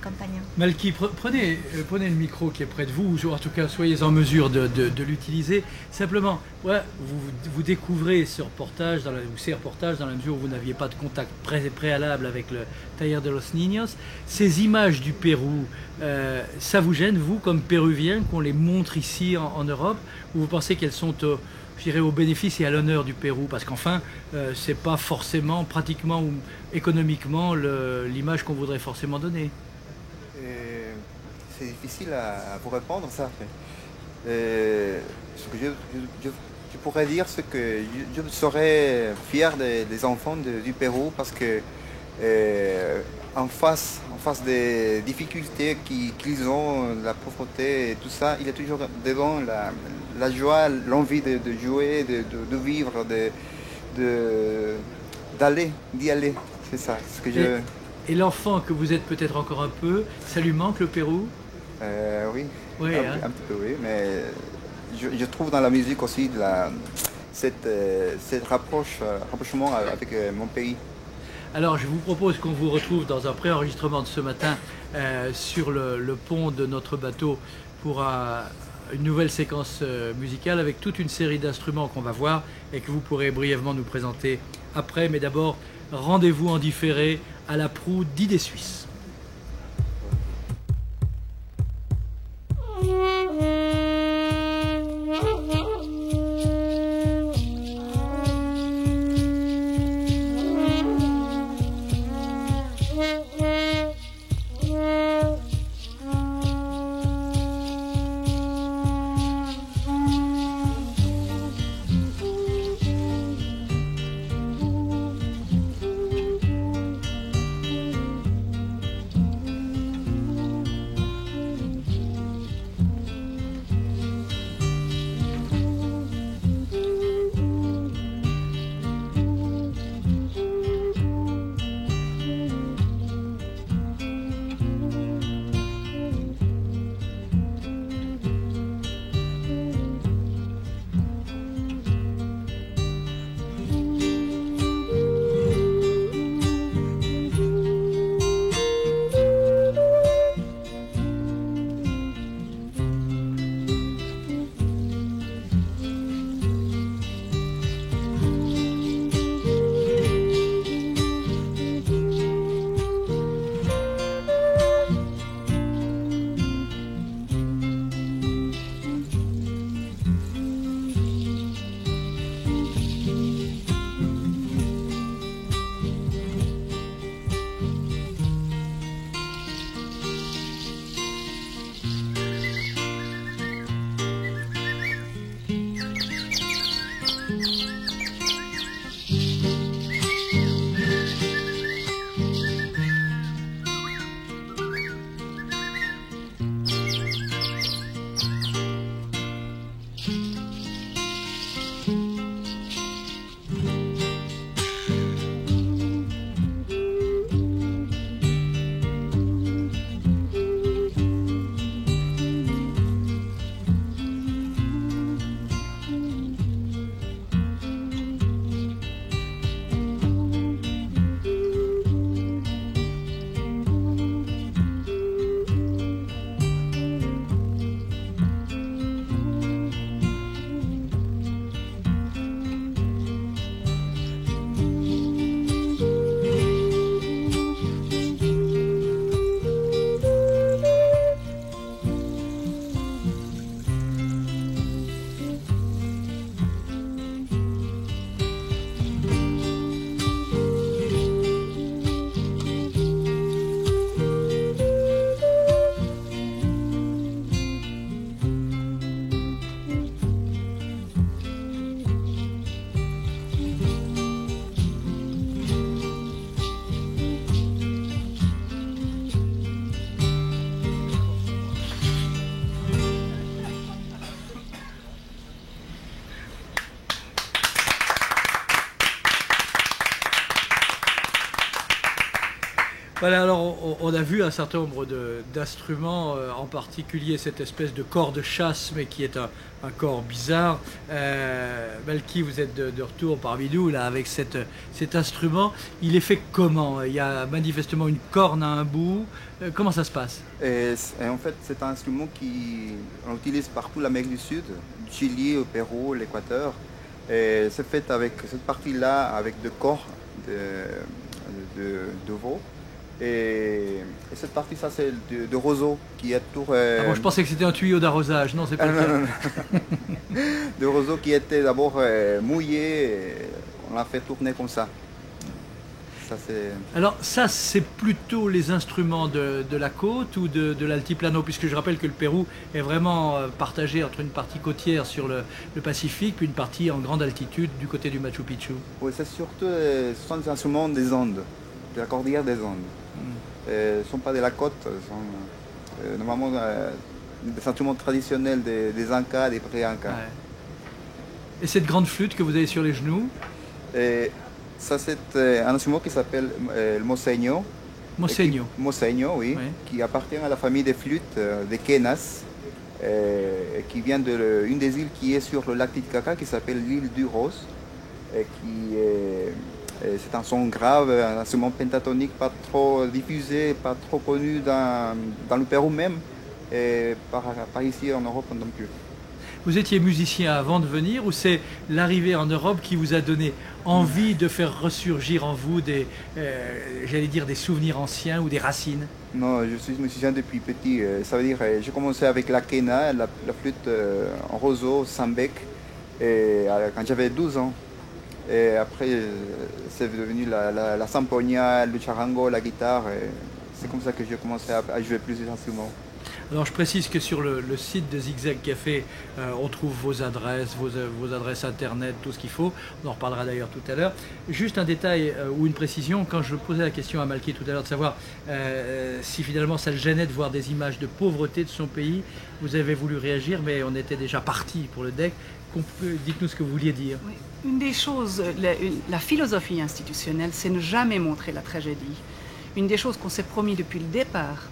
Campagna. Malky, prenez le micro qui est près de vous, ou en tout cas soyez en mesure de l'utiliser. Simplement, ouais, vous découvrez ce reportage, ou ces reportages dans la mesure où vous n'aviez pas de contact préalable avec le Taller de los Niños. Ces images du Pérou, ça vous gêne, vous, comme Péruvien, qu'on les montre ici en Europe, ou vous pensez qu'elles sont je dirais, au bénéfice et à l'honneur du Pérou, parce qu'enfin, c'est pas forcément, pratiquement ou économiquement, l'image qu'on voudrait forcément donner. C'est difficile à vous répondre, ça. Ce que je pourrais dire, c'est que je serais fier des enfants du Pérou, parce que en face des difficultés qu'ils ont, la pauvreté et tout ça, il y a toujours devant la joie, l'envie de jouer, de vivre, d'y aller. C'est ça, ce que je... Et l'enfant que vous êtes peut-être encore un peu, ça lui manque le Pérou? Oui, oui, un petit peu, oui, mais je trouve dans la musique aussi cette rapprochement avec mon pays. Alors je vous propose qu'on vous retrouve dans un pré-enregistrement de ce matin sur le pont de notre bateau pour une nouvelle séquence musicale avec toute une série d'instruments qu'on va voir et que vous pourrez brièvement nous présenter après. Mais d'abord, rendez-vous en différé à la proue d'Idées Suisses. Voilà, alors on a vu un certain nombre d'instruments, en particulier cette espèce de corps de chasse, mais qui est un corps bizarre. Malky, vous êtes de retour parmi nous là avec cet instrument. Il est fait comment? Il y a manifestement une corne à un bout. Comment ça se passe? Et en fait, c'est un instrument qu'on utilise partout l'Amérique du Sud, du Chili, au Pérou, l'Équateur. Et c'est fait avec cette partie-là, avec deux corps de veau. Et cette partie, ça, c'est de roseau qui est tout. Ah bon, je pensais que c'était un tuyau d'arrosage. Non, c'est pas le cas. Non, non, non. De roseau qui était d'abord mouillé, et on l'a fait tourner comme ça. Ça, alors ça, c'est plutôt les instruments de la côte ou de l'altiplano, puisque je rappelle que le Pérou est vraiment partagé entre une partie côtière sur le Pacifique, puis une partie en grande altitude du côté du Machu Picchu. Oui, c'est surtout, ce sont des instruments des Andes, de la cordillère des Andes. Ce ne sont pas de la côte, ce sont normalement des instruments traditionnels des Incas, des pré-Incas. Ouais. Et cette grande flûte que vous avez sur les genoux? Ça, c'est un instrument qui s'appelle le moseño. Moseño. Moseño, oui, oui, qui appartient à la famille des flûtes des quenas, qui vient d'une des îles qui est sur le lac Titicaca, qui s'appelle l'île du Rose, c'est un son grave, un instrument pentatonique pas trop diffusé, pas trop connu dans le Pérou même, et par ici en Europe non plus. Vous étiez musicien avant de venir, ou c'est l'arrivée en Europe qui vous a donné envie de faire ressurgir en vous j'allais dire des souvenirs anciens ou des racines? Non, je suis musicien depuis petit. Ça veut dire, j'ai commencé avec la quena, la flûte en roseau, sans bec, quand j'avais 12 ans. Et après, c'est devenu la zampoña, le charango, la guitare. C'est comme ça que j'ai commencé à jouer plusieurs instruments. Alors je précise que sur le site de Zigzag Café, on trouve vos adresses, vos adresses internet, tout ce qu'il faut. On en reparlera d'ailleurs tout à l'heure. Juste un détail ou une précision, quand je posais la question à Malky tout à l'heure de savoir si finalement ça le gênait de voir des images de pauvreté de son pays, vous avez voulu réagir, mais on était déjà parti pour le deck. Dites-nous ce que vous vouliez dire. Oui. Une des choses, la philosophie institutionnelle, c'est ne jamais montrer la tragédie. Une des choses qu'on s'est promis depuis le départ,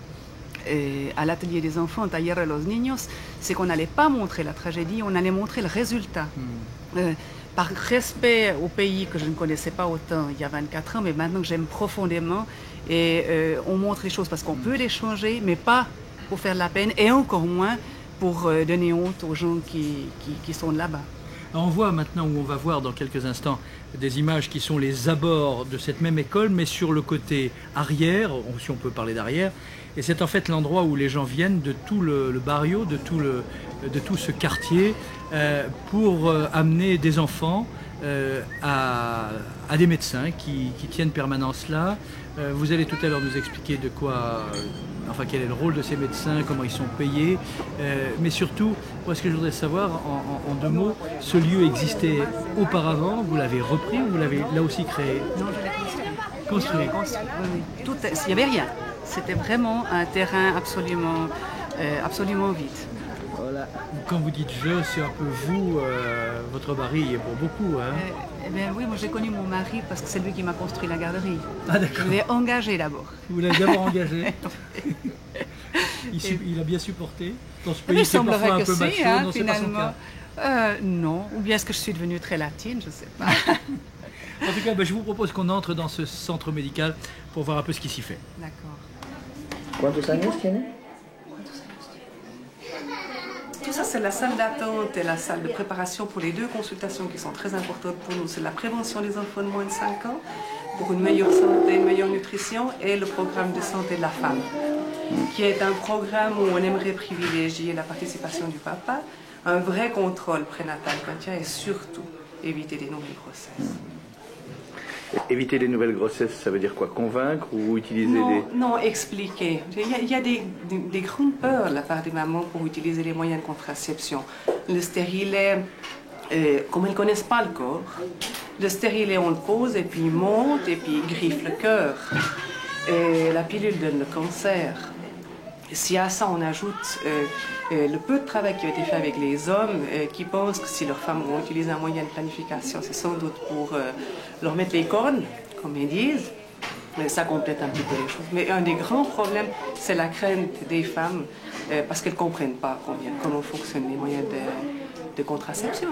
à l'atelier des enfants, Taller de los Niños, c'est qu'on n'allait pas montrer la tragédie, on allait montrer le résultat. Par respect au pays que je ne connaissais pas autant il y a 24 ans, mais maintenant que j'aime profondément, et on montre les choses parce qu'on peut les changer, mais pas pour faire de la peine, et encore moins pour donner honte aux gens qui sont là-bas. On voit maintenant, où on va voir dans quelques instants, des images qui sont les abords de cette même école, mais sur le côté arrière, si on peut parler d'arrière. Et c'est en fait l'endroit où les gens viennent de tout le barrio, de tout ce quartier, pour amener des enfants à des médecins qui tiennent permanence là. Vous allez tout à l'heure nous expliquer de quoi, enfin quel est le rôle de ces médecins, comment ils sont payés, mais surtout, moi ce que je voudrais savoir en deux mots, ce lieu existait auparavant, vous l'avez repris ou vous l'avez là aussi créé? Non, je l'ai construit. Construit. Oui. Il n'y avait rien. C'était vraiment un terrain absolument vide. Voilà. Quand vous dites je, c'est un peu vous, votre mari est pour beaucoup. Hein. Eh bien oui, moi j'ai connu mon mari parce que c'est lui qui m'a construit la garderie. Ah d'accord. Je l'ai engagé d'abord. Vous l'avez d'abord engagé. Il a bien supporté. Dans ce pays, il c'est parfois semblerait un que peu macho, si, hein, non, c'est pas son cas. Non, ou bien est-ce que je suis devenue très latine, je ne sais pas. En tout cas, je vous propose qu'on entre dans ce centre médical pour voir un peu ce qui s'y fait. D'accord. ¿Cuántos años tiene? Tout ça, c'est la salle d'attente et la salle de préparation pour les deux consultations qui sont très importantes pour nous. C'est la prévention des enfants de moins de 5 ans, pour une meilleure santé, une meilleure nutrition, et le programme de santé de la femme, qui est un programme où on aimerait privilégier la participation du papa, un vrai contrôle prénatal quotidien et surtout éviter des nouvelles grossesses. Éviter les nouvelles grossesses, ça veut dire quoi? Convaincre ou utiliser Non, expliquer. Il y a des grandes peurs de la part des mamans pour utiliser les moyens de contraception. Le stérilet, comme elles ne connaissent pas le corps, le stérilet on le pose et puis il monte et puis il griffe le cœur. Et la pilule donne le cancer. Si à ça on ajoute le peu de travail qui a été fait avec les hommes qui pensent que si leurs femmes vont utiliser un moyen de planification, c'est sans doute pour leur mettre les cornes, comme ils disent, Ça complète un petit peu les choses. Mais un des grands problèmes, c'est la crainte des femmes parce qu'elles ne comprennent pas comment fonctionnent les moyens de contraception.